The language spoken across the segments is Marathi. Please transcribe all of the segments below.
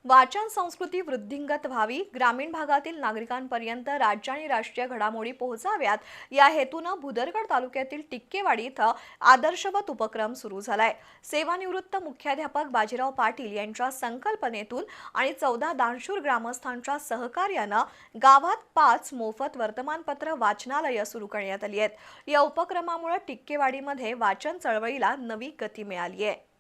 वाचन संस्कृती वृद्धिंगत व्हावी, ग्रामीण भागातील नागरिकांपर्यंत राज्य आणि राष्ट्रीय घडामोडी पोहोचाव्यात या हेतूनं भुदरगड तालुक्यातील टिक्केवाडी इथं आदर्शवत उपक्रम सुरू झालाय। सेवानिवृत्त मुख्याध्यापक बाजीराव पाटील यांच्या संकल्पनेतून आणि 14 दानशूर ग्रामस्थांच्या सहकार्यानं गावात 5 मोफत वर्तमानपत्र वाचनालय सुरू करण्यात आली आहेत। या उपक्रमामुळे टिक्केवाडीमध्ये वाचन चळवळीला नवी गती मिळाली आहे।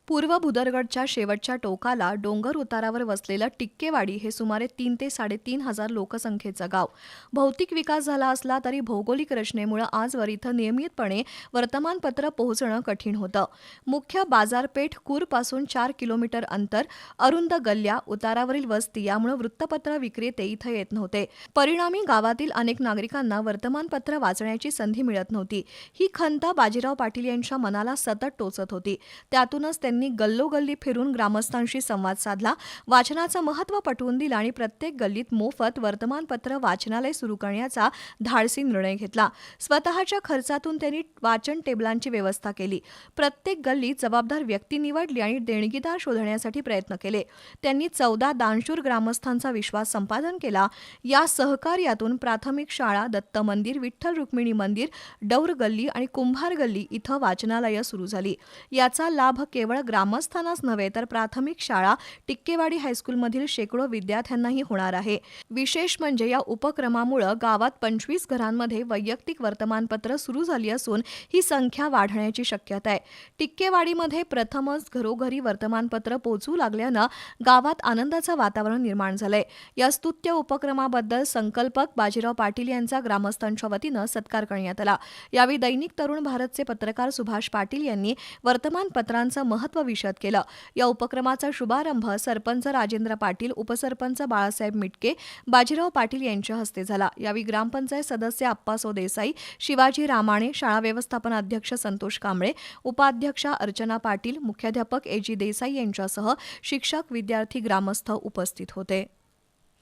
पूर्व भुदरगडच्या शेवटच्या टोकाला डोंगर उतारावर वसलेलं टिक्केवाडी हे सुमारे 3 ते 3.5 हजार लोकसंख्येचं गाव। भौतिक विकास झाला असला तरी भौगोलिक रचनेमुळे आजवर इथं नियमितपणे वर्तमानपत्र पोहोचणं कठीण होतं। मुख्य बाजारपेठ कूरपासून 4 किलोमीटर अंतर, अरुंद गल्ल्या, उतारावरील वस्ती यामुळे वृत्तपत्र विक्रेते इथं येत नव्हते। परिणामी गावातील अनेक नागरिकांना वर्तमानपत्र वाचण्याची संधी मिळत नव्हती। ही खंत बाजीराव पाटील यांच्या मनाला सतत टोचत होती। त्यातूनच त्यांनी गल्लोगल्ली फिरून ग्रामस्थांशी संवाद साधला, वाचनाचं महत्त्व पटवून दिलं आणि प्रत्येक गल्लीत मोफत वर्तमानपत्र वाचनालय सुरू करण्याचा धाडसी निर्णय घेतला। स्वतःच्या खर्चातून त्यांनी वाचन टेबलांची व्यवस्था केली। प्रत्येक गल्लीत जबाबदार व्यक्ती निवडली आणि देणगीदार शोधण्यासाठी प्रयत्न केले। त्यांनी 14 दानशूर ग्रामस्थांचा विश्वास संपादन केला। या सहकार्यातून प्राथमिक शाळा, दत्त मंदिर, विठ्ठल रुक्मिणी मंदिर, डौर गल्ली आणि कुंभार गल्ली इथं वाचनालय सुरू झाली। याचा लाभ केवळ ग्रामस्थांनाच नव्हे तर प्राथमिक शाळा, टिक्केवाडी हायस्कूलमधील शेकडो विद्यार्थ्यांनाही होणार आहे। विशेष म्हणजे या उपक्रमामुळे गावात 25 घरांमध्ये वैयक्तिक वर्तमानपत्र सुरू झाली असून ही संख्या वाढण्याची शक्यता आहे। टिक्केवाडीमध्ये प्रथमच घरोघरी वर्तमानपत्र पोहोचू लागल्यानं गावात आनंदाचं वातावरण निर्माण झालंय। या स्तुत्य उपक्रमाबद्दल संकल्पक बाजीराव पाटील यांचा ग्रामस्थांच्या वतीनं सत्कार करण्यात आला। यावेळी दैनिक तरुण भारतचे पत्रकार सुभाष पाटील यांनी वर्तमानपत्रांचं महत्त्व विशद केलं। या उपक्रमाचा शुभारंभ सरपंच राजेंद्र पाटील, उपसरपंच बाळासाहेब मिटके, बाजीराव पाटील यांच्या हस्ते झाला। यावेळी ग्रामपंचायत सदस्य आप्पासो देसाई, शिवाजी रामाणे, शाळा व्यवस्थापन अध्यक्ष संतोष कांबळे, उपाध्यक्षा अर्चना पाटील, मुख्याध्यापक एजी देसाई यांच्यासह शिक्षक, विद्यार्थी, ग्रामस्थ उपस्थित होते।